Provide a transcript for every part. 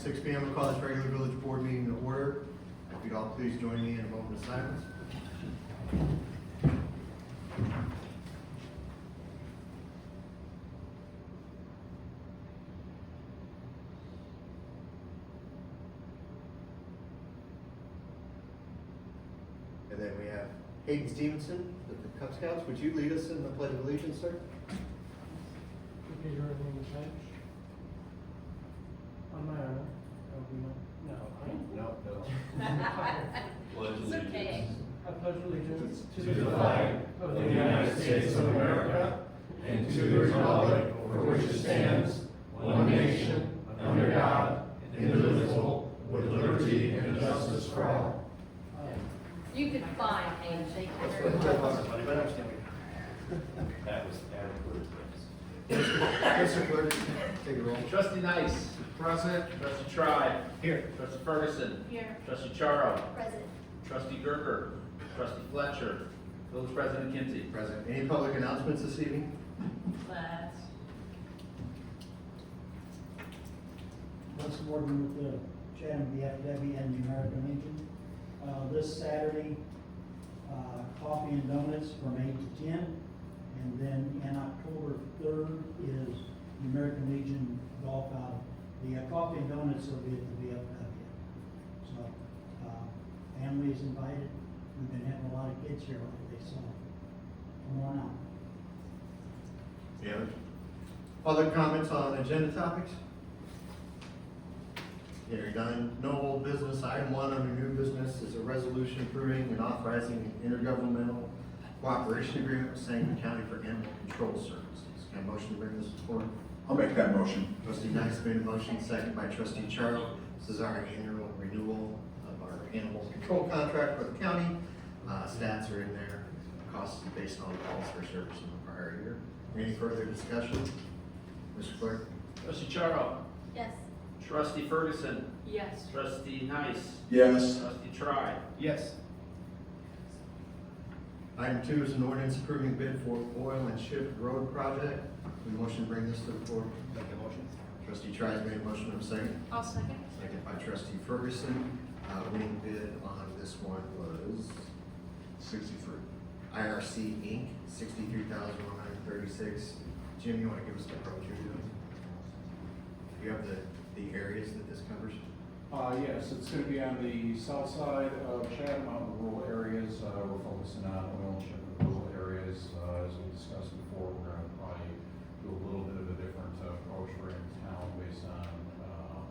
6 p.m. We'll call this regular village board meeting to order. If you'd all please join me in a moment of silence. And then we have Hayden Stevenson with the Cub Scouts. Would you lead us in the Pledge of Allegiance, sir? Repeat your name and pledge. On my honor, I will be No. Pledge It's okay. I pledge allegiance to the flag of the United States of America and to the republic for which it stands, one nation, under God, indivisible, with liberty and justice for all. You did fine, Hayden, thank you very much. That was adequate. Mr. Clerk, take a roll. Trustee Nice. Present. Trustee Tribe. Here. Trustee Ferguson. Here. Trustee Charo. Present. Trustee Gerger. Trustee Fletcher. Village President Kinsey. Present. Any public announcements this evening? Class. Once working with the Chatham VFW and the American Legion. This Saturday, coffee and donuts from 8 to 10. And then in October 3rd is the American Legion golf out. The coffee and donuts will be at the VFW. So, families invited. We've been having a lot of kids here lately, so come on out. Any other public comments on agenda topics? Hearing none, no old business. Item 1 under new business is a resolution approving and authorizing an intergovernmental cooperation agreement with Sangamon County for animal control services. Can I motion to bring this forward? I'll make that motion. Trustee Nice made a motion, second by Trustee Charo. This is our annual renewal of our animal control contract for the county. Stats are in there. Costs are based on calls for service in the prior year. Any further discussion? Mr. Clerk? Trustee Charo. Yes. Trustee Ferguson. Yes. Trustee Nice. Yes. Trustee Tribe. Yes. Item 2 is an ordinance approving bid for oil and chip road project. We motion to bring this to the floor. Make a motion. Trustee Trice made a motion, of second. I'll second. Second by Trustee Ferguson. Winning bid on this one was 63. IRC Inc., $63,136. Jim, you want to give us the approach you're doing? Do you have the areas that this covers? Yes, it's going to be on the south side of Chatham, out in the rural areas. We're focusing on oil and chip in the rural areas. As we discussed before, we're going to probably do a little bit of a different approach for in town based on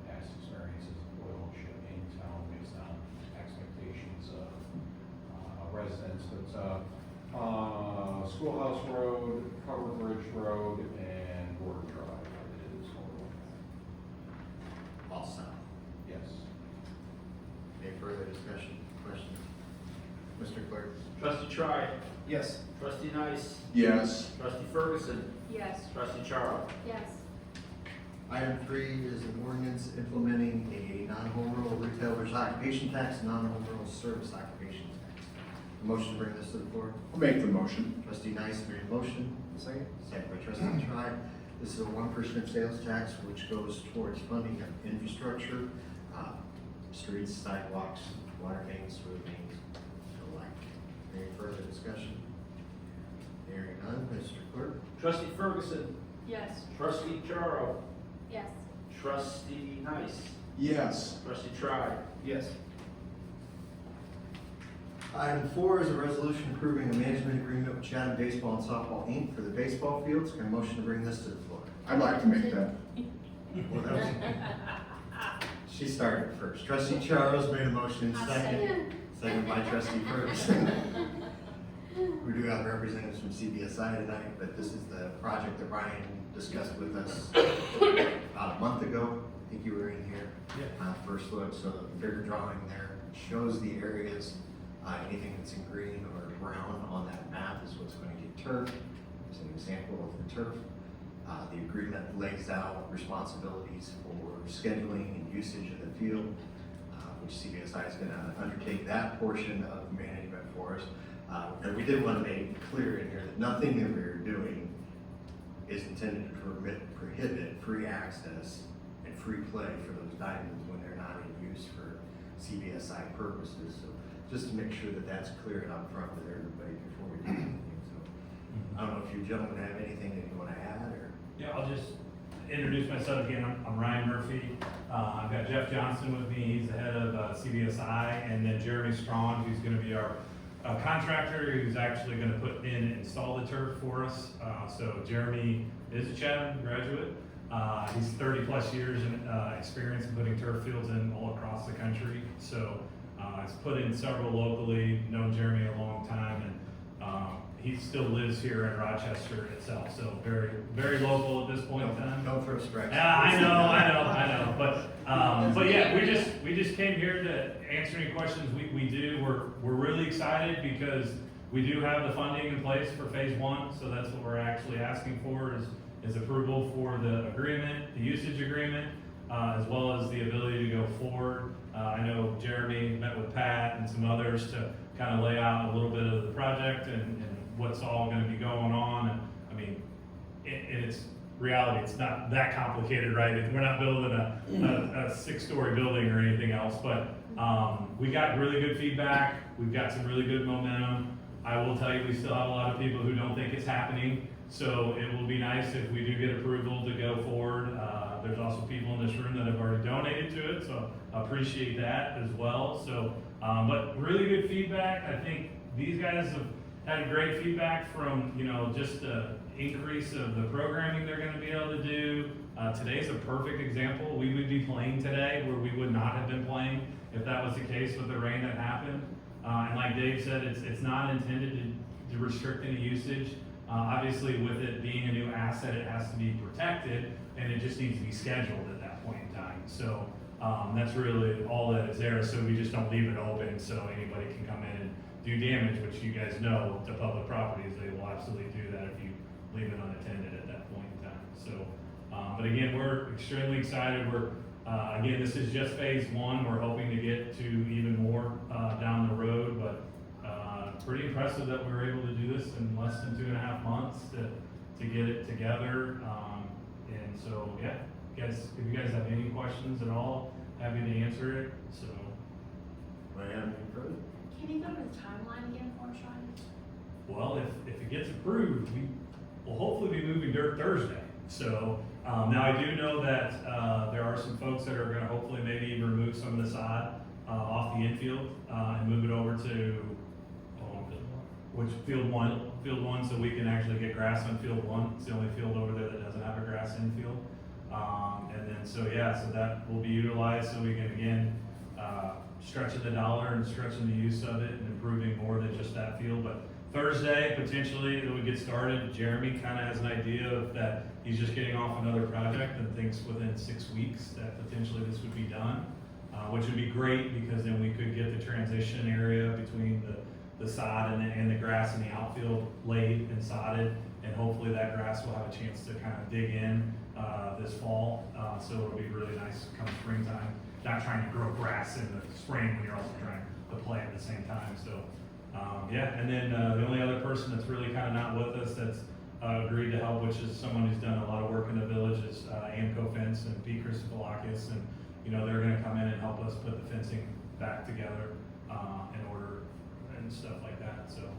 past experiences of oil and chip in town, based on expectations of residents. But Schoolhouse Road, Covered Bridge Road, and Border Drive is total. All south. Yes. Any further discussion, questions? Mr. Clerk? Trustee Tribe. Yes. Trustee Nice. Yes. Trustee Ferguson. Yes. Trustee Charo. Yes. Item 3 is an ordinance implementing a non-home rule retailer's occupation tax and non-home rule service occupation tax. A motion to bring this to the floor. I'll make the motion. Trustee Nice made a motion. Second. Second by Trustee Tribe. This is a 1% sales tax which goes towards funding of infrastructure, streets, sidewalks, water mains, road mains, the like. Any further discussion? Hearing none, Mr. Clerk? Trustee Ferguson. Yes. Trustee Charo. Yes. Trustee Nice. Yes. Trustee Tribe. Yes. Item 4 is a resolution approving a management agreement with Chatham Baseball and Softball Inc. for the baseball fields. Can I motion to bring this to the floor? I'd like to make that. Well, that was- She started first. Trustee Charles made a motion, second. Second by Trustee Ferguson. We do have representatives from CBSI tonight, but this is the project that Brian discussed with us about a month ago. I think you were in here. First look, so the bigger drawing there shows the areas. Anything that's in green or brown on that map is what's going to get turf. It's an example of the turf. The agreement lays out responsibilities for scheduling and usage of the field, which CBSI is going to undertake that portion of management for us. And we did want to make clear in here that nothing that we're doing is intended to prohibit free access and free play for those diamonds when they're not in use for CBSI purposes. So just to make sure that that's clear and upfront with everybody before we do anything. So I don't know if you gentlemen have anything that you want to add or? Yeah, I'll just introduce myself again. I'm Ryan Murphy. I've got Jeff Johnson with me. He's the head of CBSI, and then Jeremy Strong, who's going to be our contractor, who's actually going to put in and install the turf for us. So Jeremy is a Chatham graduate. He's 30 plus years in experience in putting turf fields in all across the country. So he's put in several locally, known Jeremy a long time, and he still lives here in Rochester itself, so very, very local at this point in time. Don't throw strikes. Yeah, I know, but yeah, we just came here to answer any questions we do. We're really excited because we do have the funding in place for phase one, so that's what we're actually asking for is approval for the agreement, the usage agreement, as well as the ability to go forward. I know Jeremy met with Pat and some others to kind of lay out a little bit of the project and what's all going to be going on. And I mean, in its reality, it's not that complicated, right? We're not building a 6-story building or anything else, but we got really good feedback. We've got some really good momentum. I will tell you, we still have a lot of people who don't think it's happening. So it will be nice if we do get approval to go forward. There's also people in this room that have already donated to it, so I appreciate that as well. So, but really good feedback. I think these guys have had great feedback from, just the increase of the programming they're going to be able to do. Today's a perfect example. We would be playing today where we would not have been playing if that was the case with the rain that happened. And like Dave said, it's not intended to restrict any usage. Obviously, with it being a new asset, it has to be protected, and it just needs to be scheduled at that point in time. So that's really all that is there. So we just don't leave it open so anybody can come in and do damage, which you guys know to public properties, they will absolutely do that if you leave it unattended at that point in time. So, but again, we're extremely excited. Again, this is just phase one. We're hoping to get to even more down the road, but pretty impressive that we were able to do this in less than 2.5 months to get it together. And so, yeah, guys, if you guys have any questions at all, happy to answer it. So, Ryan, any further? Can you go to the timeline again for us, Ryan? well, if it gets approved, we will hopefully be moving dirt Thursday. So now I do know that there are some folks that are going to hopefully maybe remove some of the sod off the infield and move it over to field one, so we can actually get grass on field one. It's the only field over there that doesn't have a grass infield. And then so that will be utilized so we can again stretching the dollar and stretching the use of it and improving more than just that field. But Thursday, potentially, it would get started. Jeremy kind of has an idea of that he's just getting off another project and thinks within 6 weeks that potentially this would be done, which would be great because then we could get the transition area between the sod and the grass in the outfield laid and sodded, and hopefully that grass will have a chance to kind of dig in this fall. So it'll be really nice come springtime. Not trying to grow grass in the spring when you're also trying to play at the same time. So and then the only other person that's really kind of not with us that's agreed to help, which is someone who's done a lot of work in the village, is Amco Fence and Pete Christophilakis, and they're going to come in and help us put the fencing back together in order and stuff like that. So.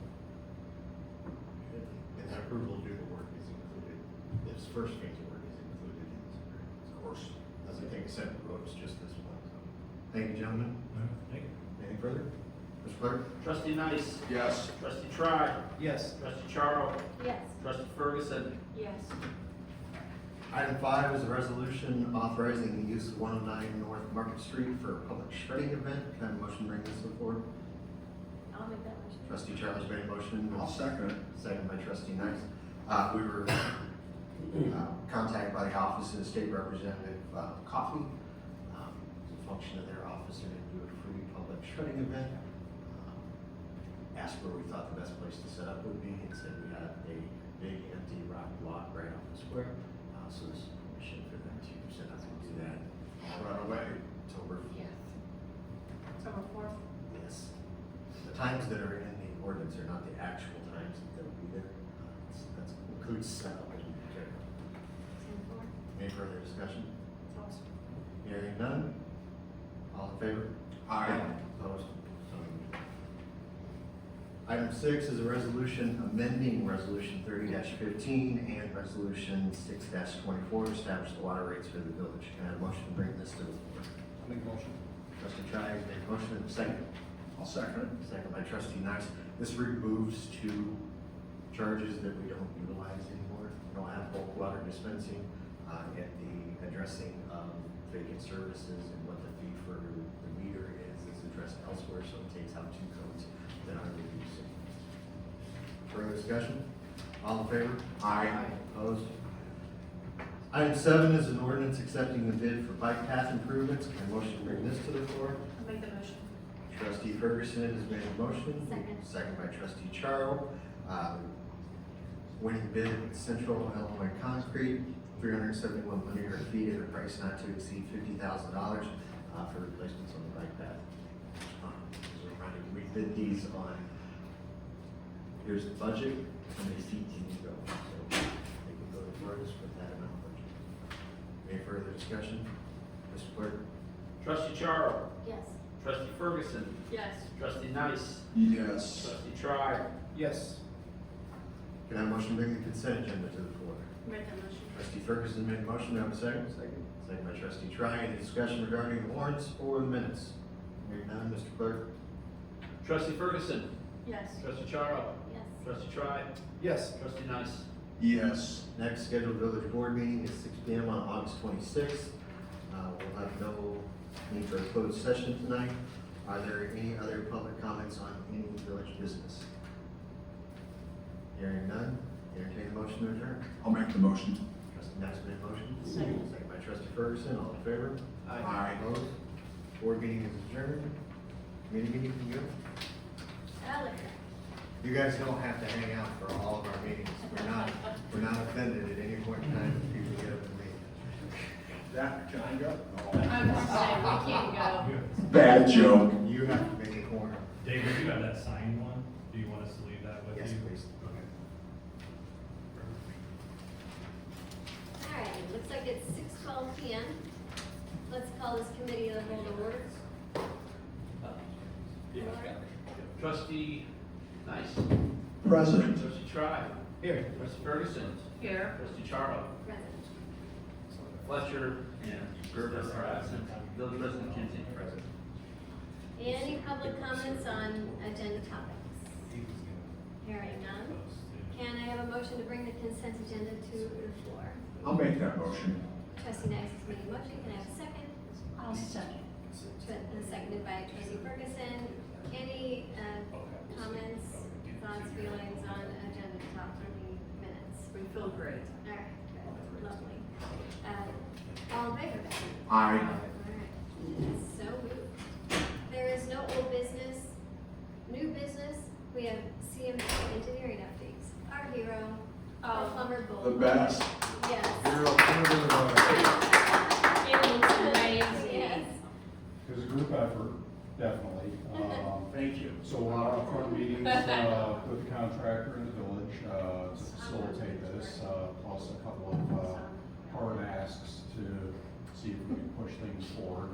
And that approval to do the work is included, this first phase of work is included in this agreement. Of course, doesn't take a separate vote, it's just this one. So, thank you, gentlemen. Thank you. Anything further? Mr. Clerk? Trustee Nice. Yes. Trustee Tribe. Yes. Trustee Charo. Yes. Trustee Ferguson. Yes. Item 5 is a resolution authorizing the use of 109 North Market Street for a public shredding event. Can I have a motion to bring this before? I'll make that motion. Trustee Charles made a motion. I'll second it. Second by Trustee Nice. We were contacted by the Office of the State Representative Coffee. It's a function of their office, they're going to do a free public shredding event. Asked where we thought the best place to set up would be, and said we had a big empty rock block right off the square. So this is permission for them to set up and do that right away, October 5th. October 4th. Yes. The times that are in the ordinance are not the actual times that they'll be there. That includes setup and material. 10-4. Any further discussion? Awesome. Hearing none? All in favor? Aye. Opposed? So moved. Item 6 is a resolution amending Resolution 30-15 and Resolution 6-24 to establish the water rates for the village. Can I have a motion to bring this to the floor? Make a motion. Trustee Trice made a motion, and a second. I'll second Second by trustee Nice. This removes 2 charges that we don't utilize anymore. We don't have bulk water dispensing, and the addressing of vacant services and what the fee for the meter is addressed elsewhere, so it takes out 2 codes that are reducing. Further discussion? All in favor? Aye. Opposed? Item 7 is an ordinance accepting the bid for bike path improvements. Can I motion to bring this to the floor? I'll make the motion. Trustee Ferguson has made a motion. Second. Second by trustee Charo. Winning bid with Central Illinois Concrete, 371 linear feet at a price not to exceed $50,000 for replacements on the bike path. So we're trying to rebid these on, here's the budget, how many feet can you go? So they can go to furthest with that amount of budget. Any further discussion? Mr. Clerk? Trustee Charo. Yes. Trustee Ferguson. Yes. Trustee Nice. Yes. Trustee Tribe. Yes. Can I have a motion to bring the consent agenda to the floor? Make the motion. Trustee Ferguson made a motion, do I have a second? Second. Second by trustee Trice. Any discussion regarding the warrants or the minutes? Hearing none, Mr. Clerk? Trustee Ferguson. Yes. Trustee Charo. Yes. Trustee Tribe. Yes. Trustee Nice. Yes. Next scheduled village board meeting is 6 p.m. on August 26th. We'll have no need for a closed session tonight. Are there any other public comments on any village business? Hearing none, entertain a motion to adjourn. I'll make the motion. Trustee Nice made a motion. Second. Second by trustee Ferguson, all in favor? Aye. Opposed? Board meeting is adjourned. Committee meeting can go. Alex. You guys don't have to hang out for all of our meetings. We're not offended at any point in time if people get up and leave. That, can I go? I'm just saying, we can't go. Bad joke. You have to make a corner. David, you have that signed one? Do you want us to leave that with you? Yes, please. Okay. All right, looks like it's 6:12 PM. Let's call this committee of the whole to order. Trustee Nice. President. Trustee Tribe. Here. Trustee Ferguson. Here. Trustee Charo. Present. Fletcher and Gervis are absent. Village President Kinsey present. Any public comments on agenda topics? Hearing none. Can I have a motion to bring the consent agenda to the floor? I'll make that motion. Trustee Nice has made a motion. Can I have a second? I'll second. Seconded by trustee Ferguson. Any comments, thoughts, feelings on agenda topic minutes? We feel great. All right, good, lovely. All in favor? Aye. All right, so moved. There is no old business. New business, we have CMA engineering updates. Our hero, our plumber The bull. best. Yes. It was amazing. Yes. It was a group effort, definitely. Thank you. So a lot of front meetings with the contractor in the village to facilitate this, plus a couple of hard asks to see if we can push things forward.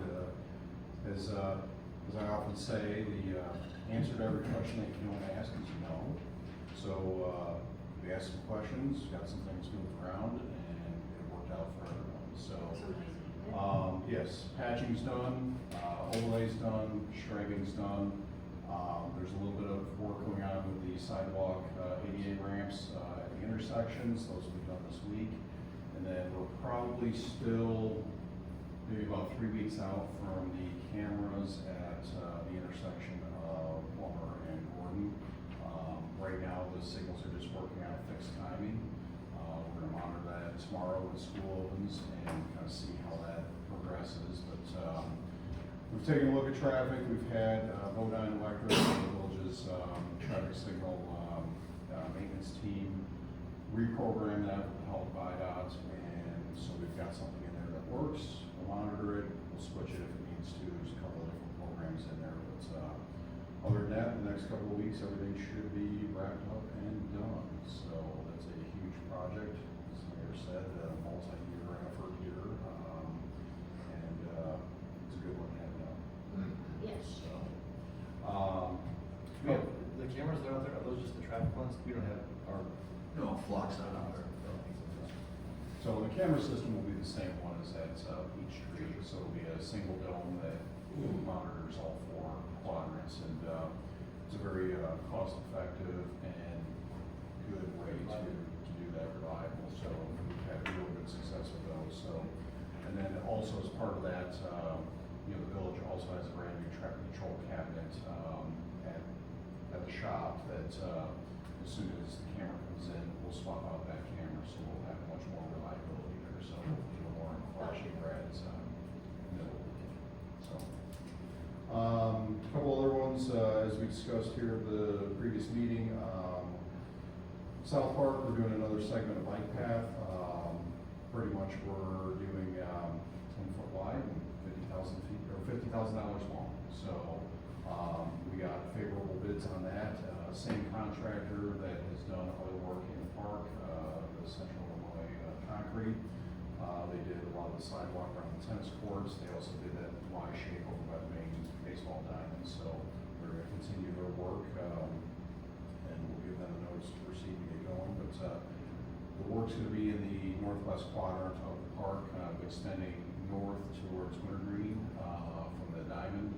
As I often say, the answer to every question that you don't ask is no. So we asked some questions, got some things moved around, and it worked out for everyone. So yes, patching's done, overlay's done, shredding's done. There's a little bit of work going on with the sidewalk ADA ramps at the intersections. Those will be done this week. And then we're probably still maybe about 3 weeks out from the cameras at the intersection of Plummer and Gordon. Right now, the signals are just working out fixed timing. We're gonna monitor that tomorrow when school opens and kind of see how that progresses. But we've taken a look at traffic. We've had Vodine Electric, the village's traffic signal maintenance team, reprogram that with the help of IDOT, and so we've got something in there that works. We'll monitor it. We'll switch it if it needs to. There's a couple of different programs in there, but other than that, the next couple of weeks, everything should be wrapped up and done. So that's a huge project. As the mayor said, a multi-year effort here, and those just the traffic ones? We don't have our. No, Flock's not on there. So the camera system will be the same one as at Peachtree, so it'll be a single dome that monitors all four quadrants, and it's a very cost-effective and good way to do that reliable. So we've had real good success with those. So, and then also as part of that, you know, the village also has a brand new traffic control cabinet at the shop that as soon as the camera comes in, we'll swap out that camera, so we'll have much more reliability there. So no more flashing reds. So, a couple other ones as we discussed here at the previous meeting. South Park, we're doing another segment of bike path. Pretty much we're doing 10-foot wide and 50,000 feet or $50,000 long. So we got favorable bids on that. Same contractor that has done other work in the park, the Central Illinois Concrete. They did a lot of the sidewalk around the tennis courts. They also did that Y shape over by the main baseball diamond. So we're going to continue their work, and we'll give them a notice to proceed to get going. But the work's going to be in the northwest quadrant of the park, extending north towards Wintergreen from the diamond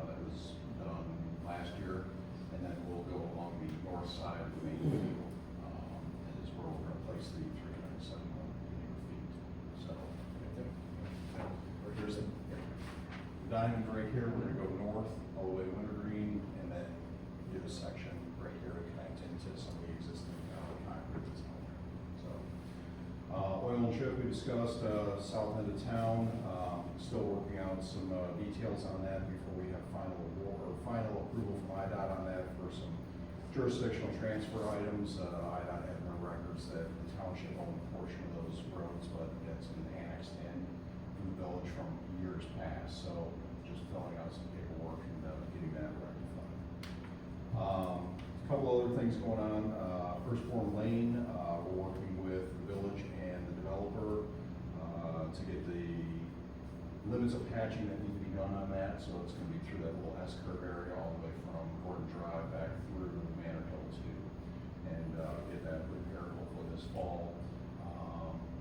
that was done last year, and then we'll go along the north side of the main field, and is where we're going to place the 371 feet. So, There's a, the diamond right here, we're going to go north all the way to Wintergreen, and then do a section right here to connect into some of the existing concrete that's out there. So, oil and chip we discussed, south end of town. Still working out some details on that before we have final approval from IDOT on that for some jurisdictional transfer items. IDOT had no records that the township owned a portion of those roads, but it's been annexed in from the village from years past. So just filling out some paperwork and getting that rectified. A couple other things going on. First Form Lane, we're working with the village and the developer to get the limits of patching that need to be done on that. So it's going to be through that little S-curve area all the way from Gordon Drive back through Manor Hill too, and get that repaired hopefully this fall.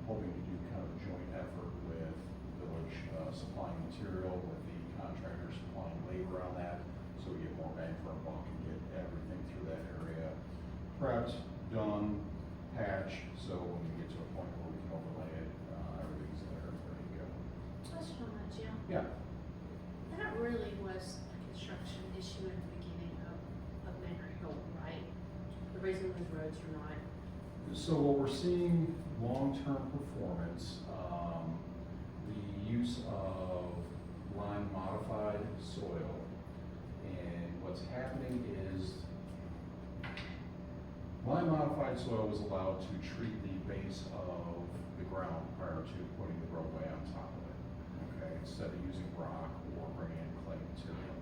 Hoping to do kind of a joint effort with village supplying material, with the contractor supplying labor on that, so we get more bang for our buck and get everything through that area prepped, done, patched, so when we get to a point where we can overlay it, everything's there, ready to go. Question on that, Jim. Yeah. That really was a construction issue in the beginning of Manor Hill, right? The reason those roads are not. So what we're seeing, long-term performance, the use of lime modified soil, and what's happening is lime modified soil was allowed to treat the base of the ground prior to putting the roadway on top of it, okay, instead of using rock or bringing in clay material.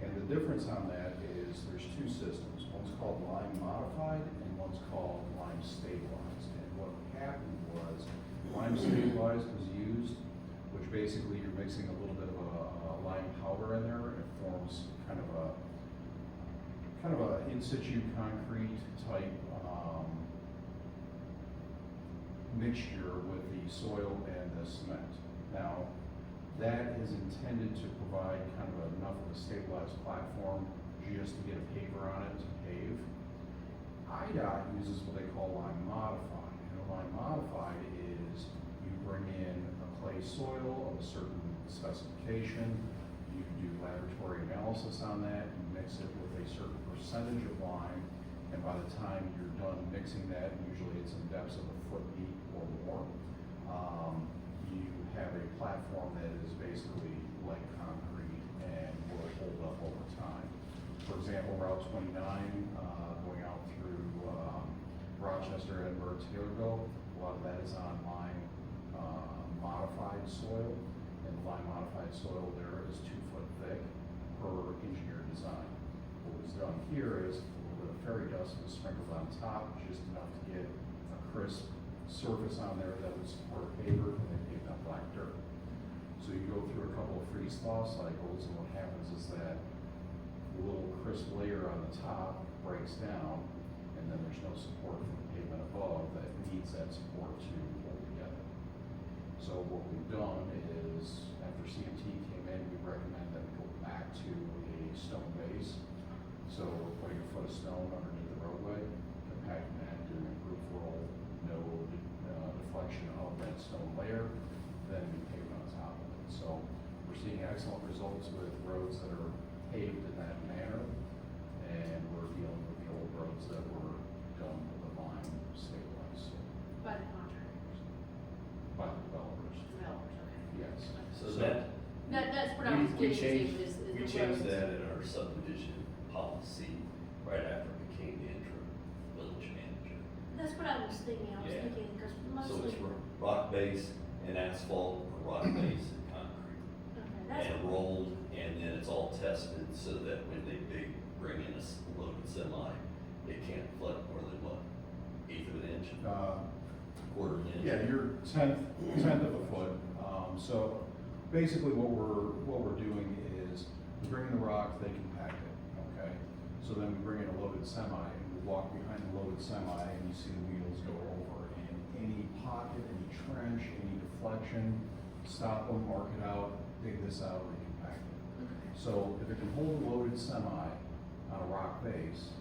And the difference on that is there's two systems. One's called lime modified and one's called lime stabilized. And what happened was lime stabilized was used, which basically you're mixing a little bit of a lime powder in there, and it forms kind of a in situ concrete type mixture with the soil and the cement. Now, that is intended to provide kind of enough of a stabilized platform just to get a paver on it to pave. IDOT uses what they call lime modified. And a lime modified is you bring in a clay soil of a certain specification, you do laboratory analysis on that, you mix it with a certain percentage of lime, and by the time you're done mixing that, usually it's in depths of a foot deep or more, you have a platform that is basically like concrete and will hold up over time. For example, Route 29, going out through Rochester, Edinburgh, Taylorville, a lot of that is on lime modified soil, and the lime modified soil there is 2 foot thick per engineered design. What was done here is a little bit of fairy dust was sprinkled on top, just enough to get a crisp surface on there that would support paver, and then give that black dirt. So you go through a couple of freeze thaw cycles, and what happens is that the little crisp layer on the top breaks down, and then there's no support for the pavement above that needs that support to hold together. So what we've done is, after CMT came in, we recommend that we go back to a stone base. So we're putting a foot of stone underneath the roadway, compacting that, doing a roof roll, no deflection of that stone layer, then we pave it on top of it. So we're seeing excellent results with roads that are paved in that manner, and we're dealing with the old roads that were done with the line stabilized, so By the contractors, by the developers. developers, okay. Yes. So that, That's what I was we getting changed, to, is the we roads. changed that in our subdivision policy right after I became the interim village manager. That's what I was thinking, Yeah. because So mostly, it's rock base and asphalt, or rock base and concrete, okay, that's, and rolled, and then it's all tested so that when they bring in a loaded semi, it can't flood more than what, eighth of an inch, quarter of an inch? Yeah, you're tenth of a foot. So basically what we're doing is we bring in the rock, they compact it, okay? So then we bring in a loaded semi and we walk behind the loaded semi and you see the wheels go over, and any pocket, any trench, any deflection, stop them, mark it out, dig this out, recompact it. So if it can hold a loaded semi on a rock base,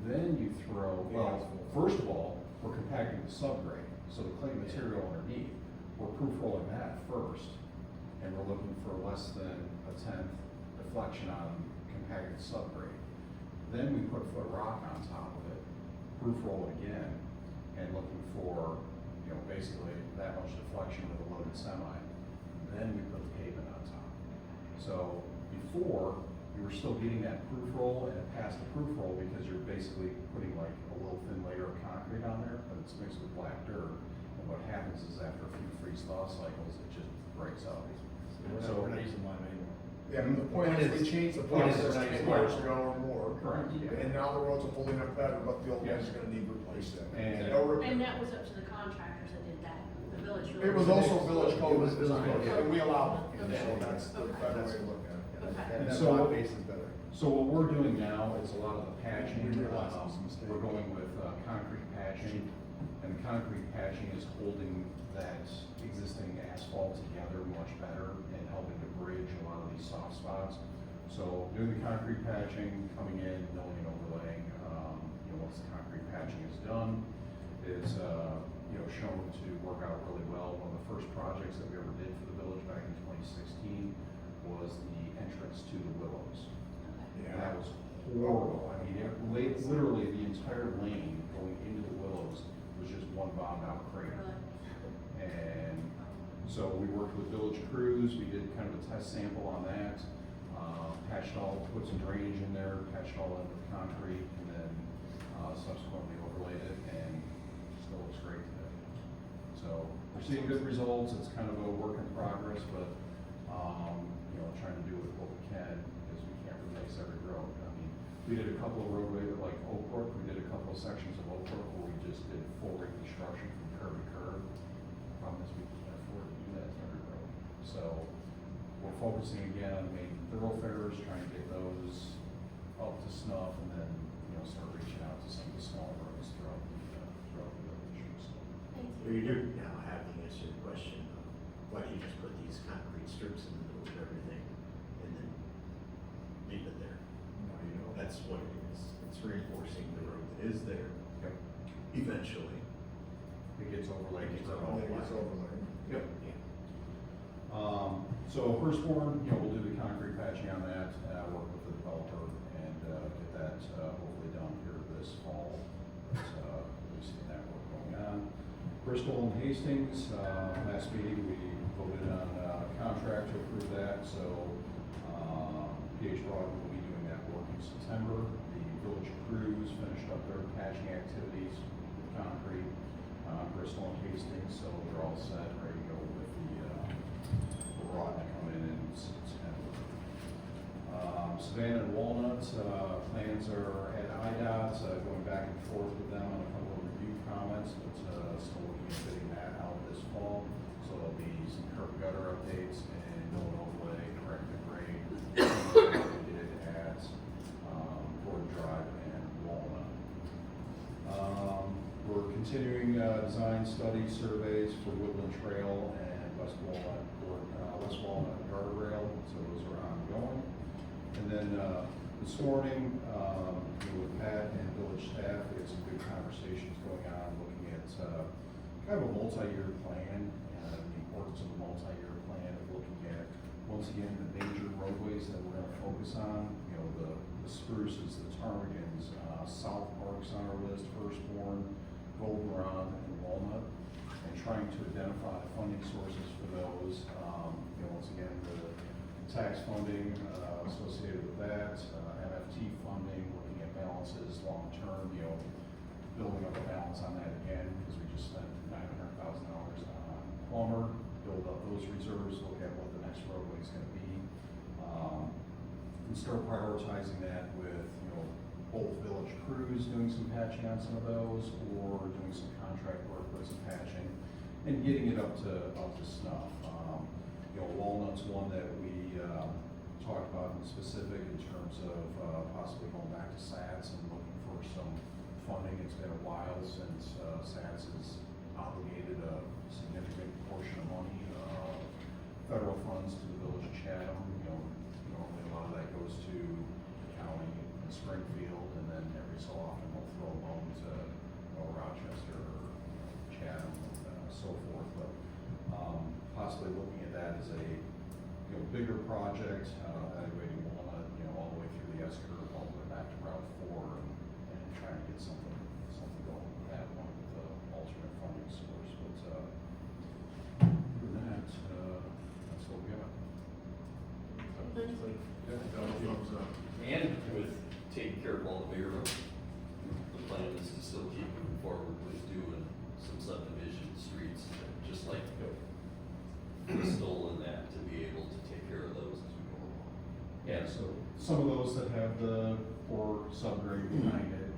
then you throw, well, first of all, we're compacting the subgrade, so the clay material underneath, we're proof rolling that first, and we're looking for less than a tenth deflection on compacted subgrade. Then we put foot rock on top of it, proof roll it again, and looking for, basically that much deflection with a loaded semi. Then we put the pavement on top. So before, you were still getting that proof roll, and it passed the proof roll because you're basically putting like a little thin layer of concrete on there, but it's mixed with black dirt. And what happens is after a few freeze-thaw cycles, it just breaks out. We're not using lime anymore. Yeah, and the point is, we changed the point is process we're not 10 using years lime. ago or more. Correct, yeah. And now the roads are holding up better, but the old ones Yes. are gonna need replaced. And- No repair. and that was up to the contractors that did that, the village. It was also village It code was village design, code. and we allowed it, Okay. so that's the Okay. better way to look at it. Okay. And that So- rock base is better. So what we're doing now is a lot of the patching, We realized it was a mistake. we're going with concrete patching, and the concrete patching is holding that existing asphalt together much better and helping to bridge a lot of these soft spots. So doing the concrete patching, coming in, milling and overlaying, once the concrete patching is done, is, shown to work out really well. One of the first projects that we ever did for the village back in 2016 was the entrance to the Willows. And that was horrible. I mean, literally the entire lane going into the Willows was just one bombed out crater. And so we worked with village crews, we did kind of a test sample on that, patched all, put some drainage in there, patched all in with concrete, and then subsequently overlaid it, and it still looks great today. So we're seeing good results. It's kind of a work in progress, but trying to do with what we can, because we can't replace every road. I mean, we did a couple of roadways like Oak Brook, we did a couple of sections of Oak Brook where we just did full reconstruction from curb to curb. Problem is, we can't afford to do that to every road. So we're focusing again on the main thoroughfares, trying to get those up to snuff, and then, start reaching out to some of the smaller roads throughout the village. So, Thank So you do now have the answer to the question of why do you just put these concrete strips in the middle of everything and then leave it there? That's what it is. It's reinforcing the road that is there. Yep. Eventually. it gets overlaid. It gets throughout. And it's overlaid. Yep. So firstborn, we'll do the concrete patching on that, work with the developer and, get that, hopefully done here this fall. But, we see that work going on. Bristol and Hastings, last meeting, we voted on a contract to approve that, so, PH Broad will be doing that work in September. The village crews finished up their patching activities with concrete, Bristol and Hastings, so they're all set, ready to go with the rod to come in September. Savannah and Walnut, plans are at IDOT, going back and forth with them on a couple of review comments, but, still looking at getting that out this fall. So there'll be some curb gutter updates and mill and overlay, corrective grade, like we did at, Gordon Drive and Walnut. And then, West Side, we did a couple of review comments, but, still looking at getting that out this fall. So there'll be some curb gutter updates and mill and overlay, corrective grade, like we did at, Gordon Drive and Walnut. And then, continuing design study surveys for Woodland Trail and West Walnut Guardrail, so those are ongoing. And then this morning, with Pat and village staff, we had some good conversations going on, looking at kind of a multi-year plan, and the importance of a multi-year plan of looking at, once again, the major roadways that we're gonna focus on, you know, the Spruces, the Ptarmigans, South Park's on our list, Firstborn, Goldenrod, and Walnut, and trying to identify funding sources for those. You know, once again, the tax funding associated with that, MFT funding, looking at balances long-term, you know, building up a balance on that again, because we just spent $900,000 on Plummer, build up those reserves, look at what the next roadway is gonna be, and start prioritizing that with, you know, both village crews doing some patching on some of those, or doing some contract work with some patching, and getting it up to snuff. You know, Walnut's one that we talked about in specific in terms of possibly going back to SATS and looking for some funding. It's been a while since SATS has obligated a significant portion of money, federal funds to the village of Chatham. You know, normally a lot of that goes to the county and Springfield, and then every so often we'll throw a loan to Rochester or Chatham and so forth. But possibly looking at that as a bigger project, evaluating Walnut, all the way through the S curve, all the way back to Route 4, and trying to get something going with that one with the alternate funding source. But other than that, that's what we got. And with taking care of all the bigger roads, the plan is to still keep moving forward with doing some subdivision streets, just like Bristol and that, to be able to take care of those as we go along. Yeah, so some of those that have the poor subgrade behind it,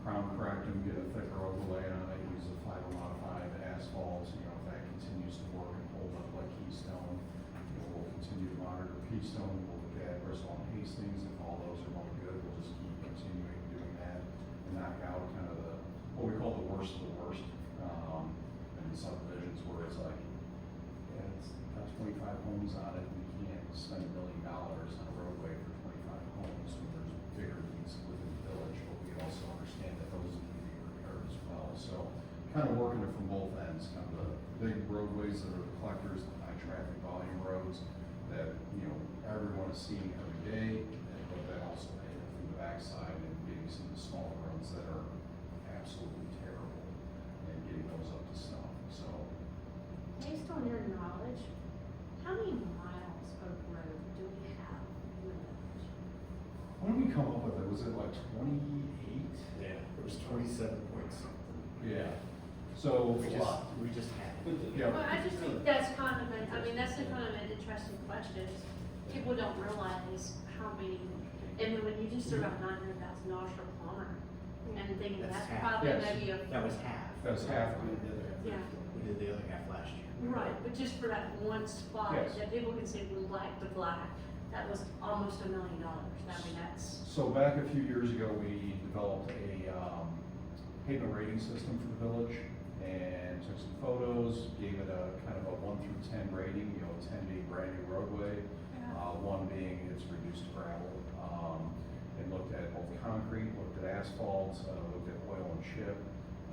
crown cracked them, get a thicker overlay on it, use a fiber modified asphalt, if that continues to work and hold up like Keystone, we'll continue to monitor Keystone, we'll look at Bristol and Hastings, if all those are going good, we'll just keep continuing doing that and knock out kind of what we call the worst of the worst, in the subdivisions where it's like, it's got 25 homes on it, we can't spend $1 million on a roadway for 25 homes, when there's bigger needs within the village, but we also understand that those need to be repaired as well. So kind of working it from both ends, kind of the big roadways that are the collectors, the high traffic volume roads that, everyone is seeing every day, but then also through the backside and getting some of the smaller roads that are absolutely terrible and getting those up to snuff. So Based on your knowledge, how many miles of road do we have in the village? when did we come up with it? Was it like 28? Yeah, it was 27 point something. Yeah. So We just had it. yeah. Well, I just think that's kind of that's a kind of an interesting question. People don't realize how many, when you just threw out $900,000 for Plummer, and thinking that's half. probably Yes. maybe a. That was half. That was half. We did the other half. Yeah. We did the other half last year. Right, but just for that one spot, Yes. that people can see from black to black, that was almost $1 million. I mean, that's, So back a few years ago, we developed a pavement rating system for the village and took some photos, gave it a kind of a 1 through 10 rating, 10 being brand new roadway, 1 being it's reduced gravel, and looked at both concrete, looked at asphalt, looked at oil and chip,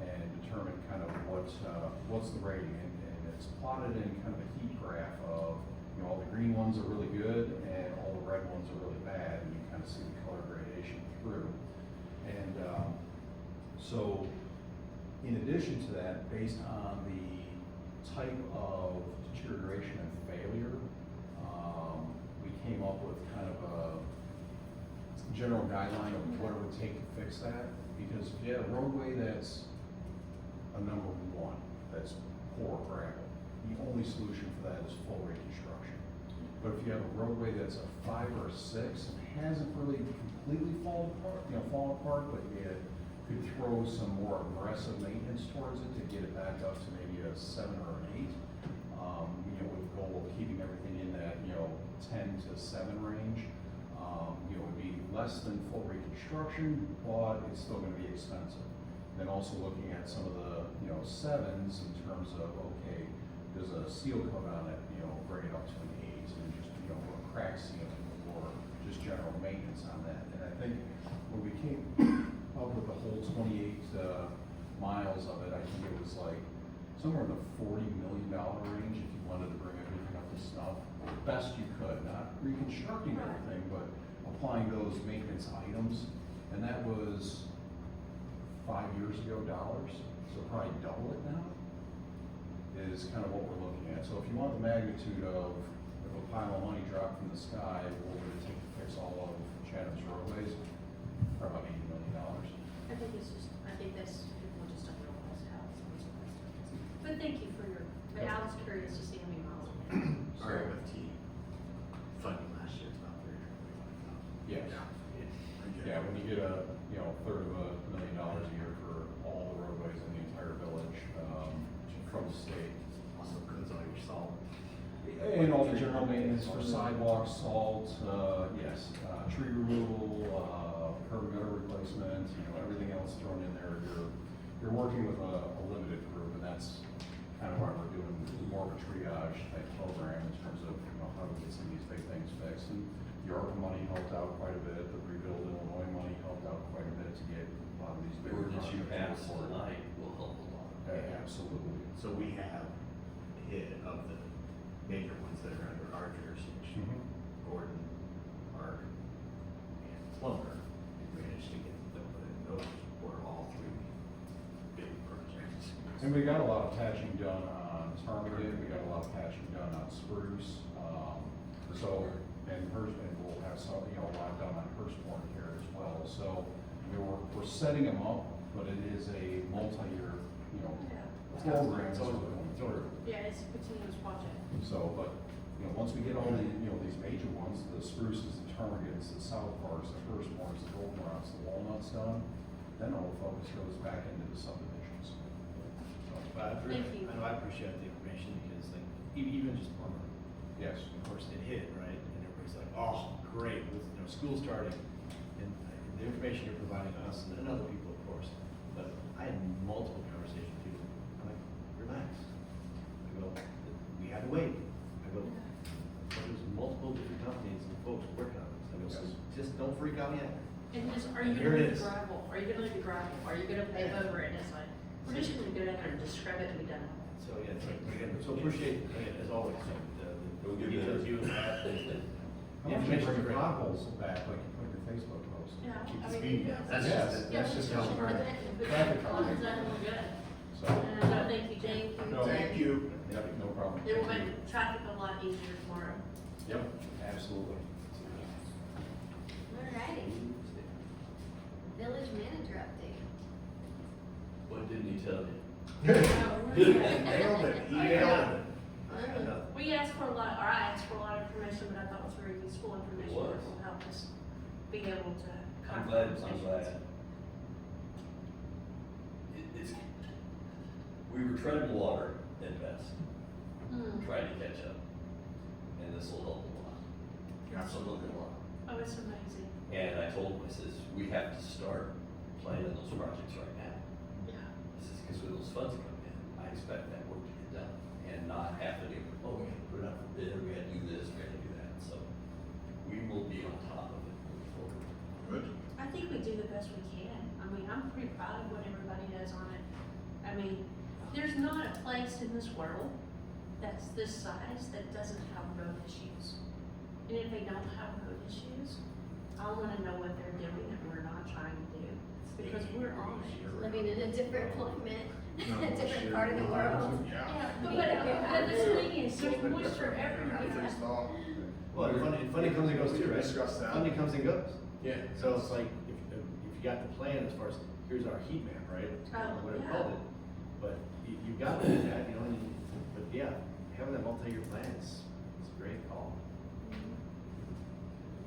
and determined kind of what's the rating. And it's plotted in kind of a heat graph of, all the green ones are really good and all the red ones are really bad, and you kind of see the color gradation through. And so in addition to that, based on the type of deterioration and failure, we came up with kind of a general guideline of what it would take to fix that. Because if you have a roadway that's a number 1, that's poor gravel, the only solution for that is full reconstruction. But if you have a roadway that's a 5 or a 6 and hasn't really completely fallen apart, but you could throw some more aggressive maintenance towards it to get it back up to maybe a 7 or an 8, with the goal of keeping everything in that 10 to 7 range. It would be less than full reconstruction, but it's still going to be expensive. Then also looking at some of the, sevens in terms of, okay, does a seal coat on it, bring it up to an 8, and just, a crack sealing or just general maintenance on that. And I think when we came up with the whole 28 miles of it, I think it was like somewhere in the $40 million range if you wanted to bring everything up to snuff. Best you could, not reconstructing everything, but applying those maintenance items. And that was 5 years ago dollars, so probably double it now is kind of what we're looking at. So if you want the magnitude of if a pile of money dropped from the sky, what would it take to fix all of Chatham's roadways? Probably $80 million. I think that's, people just don't realize how expensive that stuff is. But thank you for your, but I was curious to see how many miles. Our MFT funding last year was about $325,000. Yes. Yeah, when you get a, third of $1 million a year for all the roadways in the entire village, from the state. Also includes all your salt. And all the general maintenance for sidewalks, salt, yes, tree removal, curb and gutter replacement, everything else thrown in there. You're working with a limited group, and that's kind of why we're doing more of a triage type program in terms of, how to get some of these big things fixed. And the ARPA money helped out quite a bit, the Rebuild Illinois money helped out quite a bit to get a lot of these big Ordinance you projects pass moving forward. tonight will help a lot. Absolutely. So we have hit of the major ones that are under our jurisdiction, Gordon, Arc, and Plummer, we managed to get them, those were all 3 big projects. And we got a lot of patching done on Ptarmigan, we got a lot of patching done on Spruce, and we'll have some, a lot done on Hurstbourne here as well. So, we're setting them up, but it is a multi-year, program as we're going through. Yeah, it's a continuous project. So, but, once we get all the, these major ones, the Spruces, the Ptarmigans, the South Parks, the Hurstbournes, the Goldenrods, the Walnuts done, then all the focus goes back into the subdivisions. So, But Thank you. I know I appreciate the information because like, even just Plumber, yes. of course, it hit, right? And everybody's like, oh, great, with, school starting. And the information you're providing us and other people, of course. But I had multiple conversations with people. I'm like, relax. I go, we had to wait. I go, there's multiple different companies and folks working on this. I go, so just don't freak out yet. And just, are you Here gonna it leave is. gravel? Are you gonna leave the gravel? Are you gonna pave over it? And it's like, we're just gonna go down there and describe it and be done. So, yeah, it's like, again, so appreciate, as always, We'll the give you details that. you and that. How much you bring your potholes back, like you put in your Facebook post? Yeah, Keep I the mean, speed down. That's Yes. just, that's just how we're. Traffic calming. It's not gonna be good. So, And so thank you, Jane. Thank you. yep, no problem. It will make traffic a lot easier tomorrow. Yep, absolutely. Alrighty. Village manager update. What didn't he tell you? Nailed it, he nailed it. I had nothing. We asked for a lot, or I asked for a lot of information, but I thought it was very useful information It was. that will help us be able to. I'm glad. It's, we were treading water at best, Hmm. trying to catch up. And this will help a lot. Absolutely a lot. Oh, it's amazing. And I told him, I says, we have to start planning those projects right now. Yeah. I says, because when those funds come in, I expect that work to get done and not have to do, oh, we gotta put it out for bid, we gotta do this, we gotta do that. So we will be on top of it moving forward. Good. I think we do the best we can. I mean, I'm pretty proud of what everybody does on it. I mean, there's not a place in this world that's this size that doesn't have road issues. And if they don't have road issues, I wanna know what they're doing that we're not trying to do, because we're on it. Living in a different climate, No, a different sure. part of the world. Yeah, but the thing is, there's moisture everywhere. Well, funding comes and goes too, right? Discuss that. Funding comes and goes. Yeah. So it's like, if you got the plan as far as, here's our heat map, right? Oh, Whatever yeah. called it. But you've got to do that, but yeah, having that multi-year plan is a great call.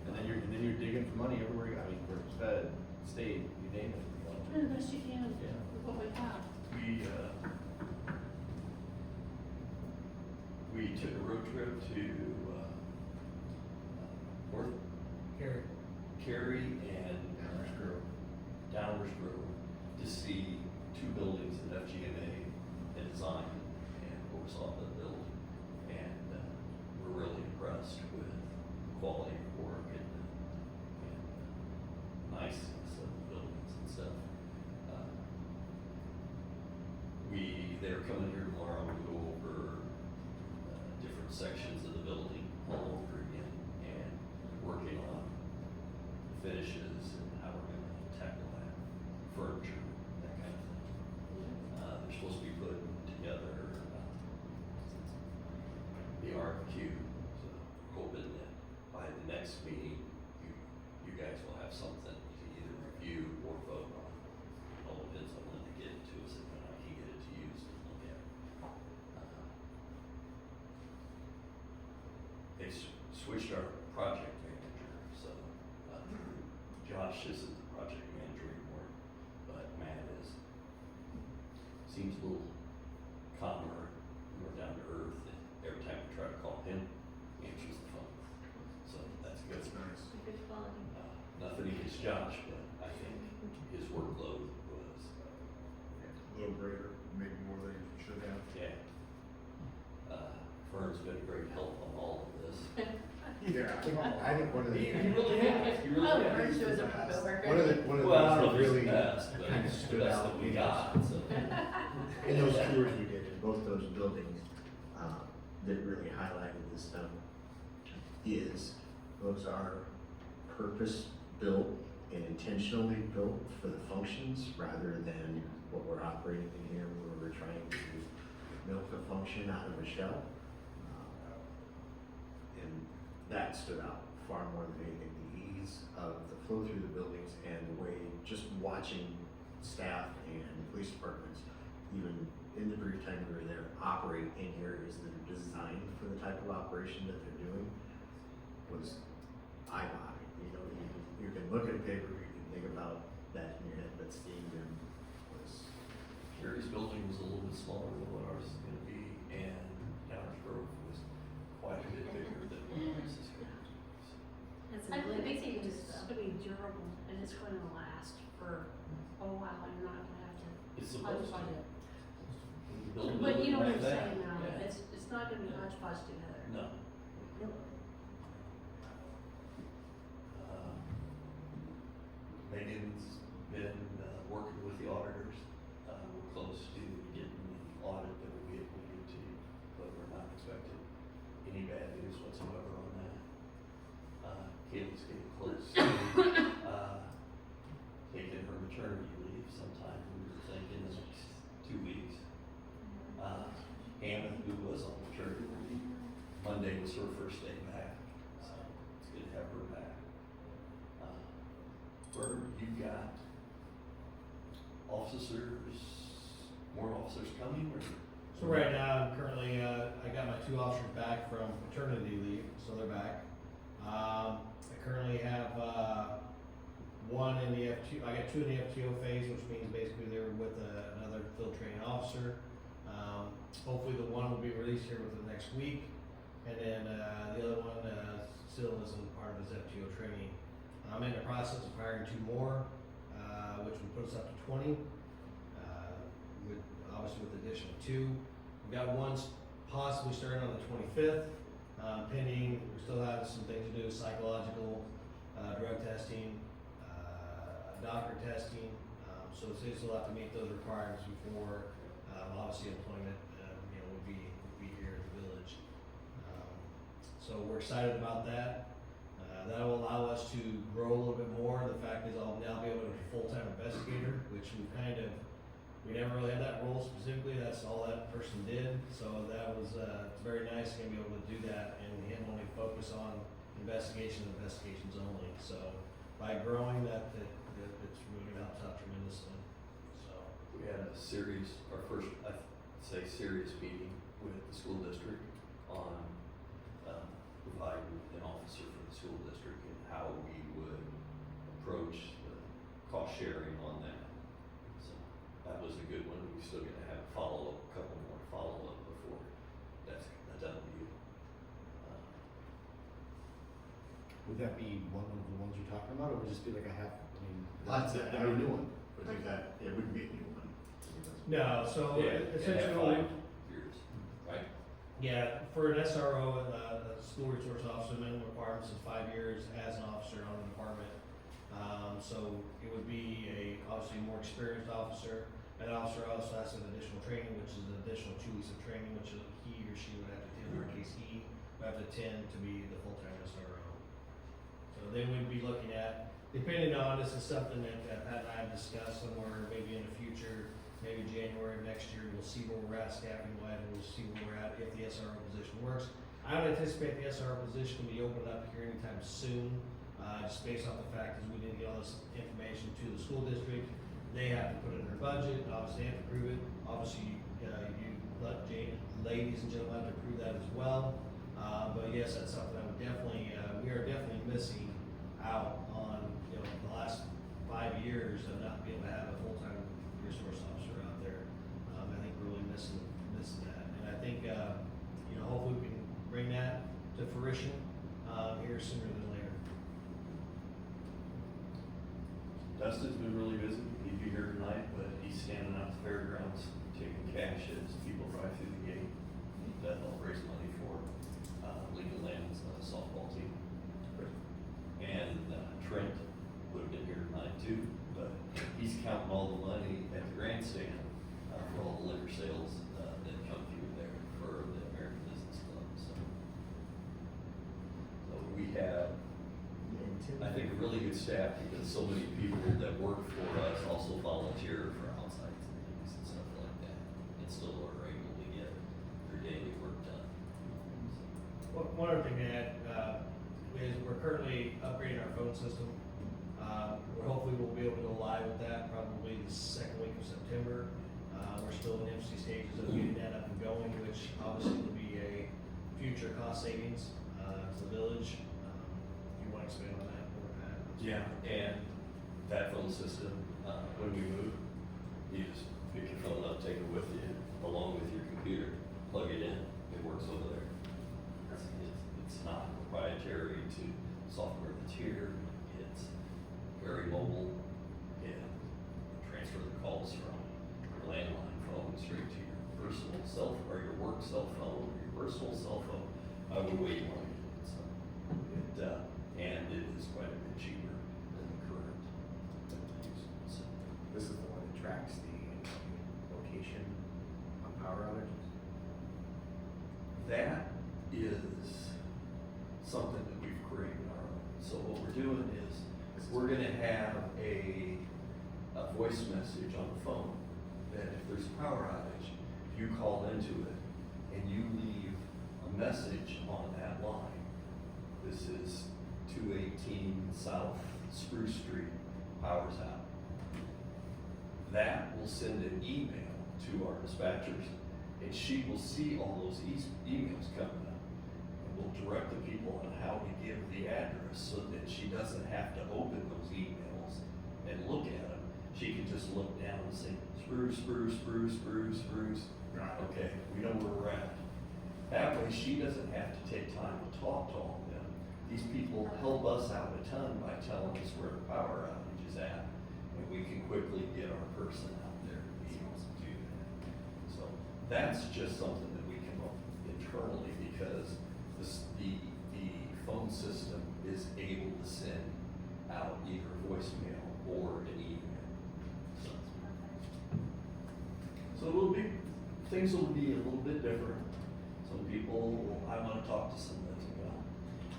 And then you're digging for money everywhere you go. I mean, for Fed, state, you name it. Do the best you can Yeah. with what we have. We took a road trip to, North Cary and Downers Grove to see two buildings that FGNA had designed and oversaw the build. And we're really impressed with quality of work and niceness of the buildings and stuff. They're coming here tomorrow to go over different sections of the building all over again and working on finishes and how we're gonna tackle that, furniture, that kind of thing. They're supposed to be putting together the RFQ, so hoping that by the next meeting, you guys will have something to either review or vote on. All depends on when they get it to us and when I can get it to you so we look at it. They switched our project manager, so Josh isn't the project manager anymore, but Matt is. Seems a little calmer, more down to earth, and every time we try to call him, he answers the phone. So that's good. That's nice. Good quality. Nothing against Josh, but I think his workload was, A little greater, maybe more than you should have. yeah. Vern's been a great help on all of this. Yeah, I think one of the. He really has, he really Oh, has. Vern shows up at Billwork. One of the Well, I don't things know that if really it's the best, but kind of it's the stood best out that we in got, so. in those tours we did in both those buildings, that really highlighted this stuff is those are purpose-built and intentionally built for the functions rather than what we're operating in here where we're trying to milk a function out of a shell. And that stood out far more than anything, the ease of the flow through the buildings and the way, just watching staff and police departments, even in the brief time we were there, operate in areas that are designed for the type of operation that they're doing was eye-popping. You know, you can look at a paper, you can think about that in your head, but seeing them was, Gary's building was a little bit smaller than what ours is gonna be, and Downers Grove was quite a bit bigger than what ours is going to be. So, That's I really think big it's changes though. gonna be durable and it's gonna last for a while and you're not gonna have to. It's supposed to. hodgepodge it. Build a But you know what building I'm like saying that, now, yeah. it's not gonna be hodgepodge together. No. Megan's been working with the auditors. We're close to getting the audit that we'll be able to get to you, but we're not expecting any bad news whatsoever on that. Kaylee's getting close to taking her maternity leave sometime. We were thinking the next 2 weeks. Hannah, who was on maternity leave, Monday was her first day back, so it's good to have her back. Vern, you've got more officers coming, or? So right now, I'm currently, I got my 2 officers back from paternity leave, so they're back. I currently have, one in the I got 2 in the FTO phase, which means basically they're with another field training officer. Hopefully the one will be released here within the next week, and then, the other one, still isn't part of his FTO training. I'm in the process of hiring 2 more, which would put us up to 20, with, obviously with the addition of 2. We've got one possibly starting on the 25th, pending, we still have some things to do, psychological, drug testing, doctor testing, so they still have to meet those requirements before, obviously employment, would be here in the village. So we're excited about that. That will allow us to grow a little bit more. The fact is I'll now be able to be a full-time investigator, which we never really had that role specifically. That's all that person did. So that was, it's very nice to be able to do that and him only focus on investigations only. So by growing that, it's really helped out tremendously. So. We had our first, I'd say, serious meeting with the school district on providing an officer for the school district and how we would approach the cost sharing on that. So that was a good one. We still gonna have a couple more follow-up before that's a done deal. Would that be one of the ones you're talking about, or would it just be like a half, I mean? That's a new one. It wouldn't be a new one. No, so Yeah, and essentially, have 5 years, right? yeah, for an SRO, a school resource officer, minimum requirements is 5 years as an officer on the department. So it would be obviously more experienced officer. An officer also has some additional training, which is an additional 2 weeks of training, which he or she would have to attend, or in case he would have to attend to be the full-time SRO. So then we'd be looking at, depending on, this is something that Pat and I have discussed somewhere, maybe in the future, maybe January of next year, we'll see where we're at staffing wise, and we'll see where we're at if the SRO position works. I don't anticipate the SRO position to be opened up here anytime soon, just based off the fact that we didn't get all this information to the school district. They have to put it in their budget, obviously they have to approve it, obviously, ladies and gentlemen have to approve that as well. But yes, that's something I would definitely, we are definitely missing out on, the last 5 years of not being able to have a full-time resource officer out there. I think we're really missing that, and I think, hopefully we can bring that to fruition, here sooner than later. Dustin's been really busy, he'd be here tonight, but he's standing out at the fairgrounds, taking cash as people drive through the gate. That help raise money for, Legal Lands softball team. And Trent would have been here tonight too, but he's counting all the money at the grandstand, for all the liquor sales, that come through there for the American Business Club, so. So we have, I think, a really good staff, because so many people that work for us also volunteer for outside things and stuff like that, and still are able to get their daily work done. One other thing to add, is we're currently upgrading our phone system. Hopefully we'll be able to go live with that probably the second week of September. We're still in infancy stages of getting that up and going, which obviously will be a future cost savings, to the village. You want to expand on that more, Pat? Yeah, and that phone system, when we move, you just pick your phone up, take it with you, along with your computer, plug it in, it works over there. It's not proprietary to software that's here, it's very mobile, and transfer the calls from your landline phone straight to your personal cell phone, or your work cell phone, or your personal cell phone, however way you want to do it, so. And it is quite a bit cheaper than the current. So, This is the one that tracks the location of power outages. that is something that we've created our own. So what we're doing is, we're gonna have a voice message on the phone, that if there's a power outage, you call into it and you leave a message on that line. This is 218 South Spruce Street, power's out. That will send an email to our dispatchers, and she will see all those emails coming up. And we'll direct the people on how to give the address, so that she doesn't have to open those emails and look at them. She can just look down and say, Spruce, Spruce, Spruce, Spruce, Spruce. Okay, we know where we're at. That way, she doesn't have to take time to talk to all of them. These people help us out a ton by telling us where the power outage is at, and we can quickly get our person out there to be able to do that. So that's just something that we come up with internally, because the phone system is able to send out either a voicemail or an email. So things will be a little bit different. Some people, I want to talk to somebody. Well,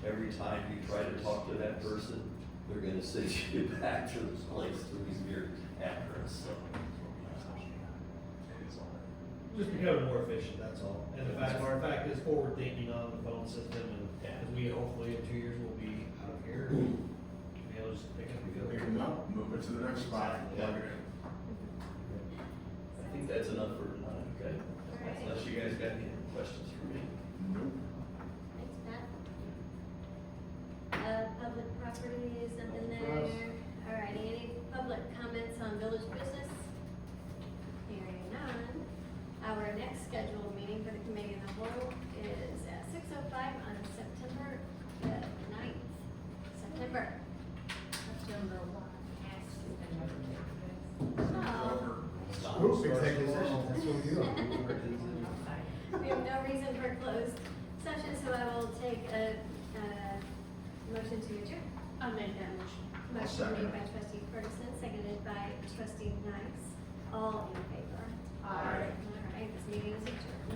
every time you try to talk to that person, they're going to send you back to this place through your address. So, Just becoming more efficient, that's all. And the fact is forward thinking on the phone system, and as we hopefully in 2 years will be out of here, and be able to just pick up and Pick go. it up, move it to the next spot, plug it in. I think that's enough for tonight, okay? Alright. Unless you guys got any questions for me. Nope. Thanks, Pat. Public property, is nothing Nothing for us. there. Alrighty, any public comments on village business? Hearing none. Our next scheduled meeting for the committee of the whole is at 6:05 on September the 9th. September. September 1. Oh. Over. Executive session, that's what we do. We have no reason for closed session, so I will take a motion to adjourn. I'll make that motion. Motion made by trustee Ferguson, seconded by trustee Nice. All in favor? Aye. All right, this meeting is adjourned.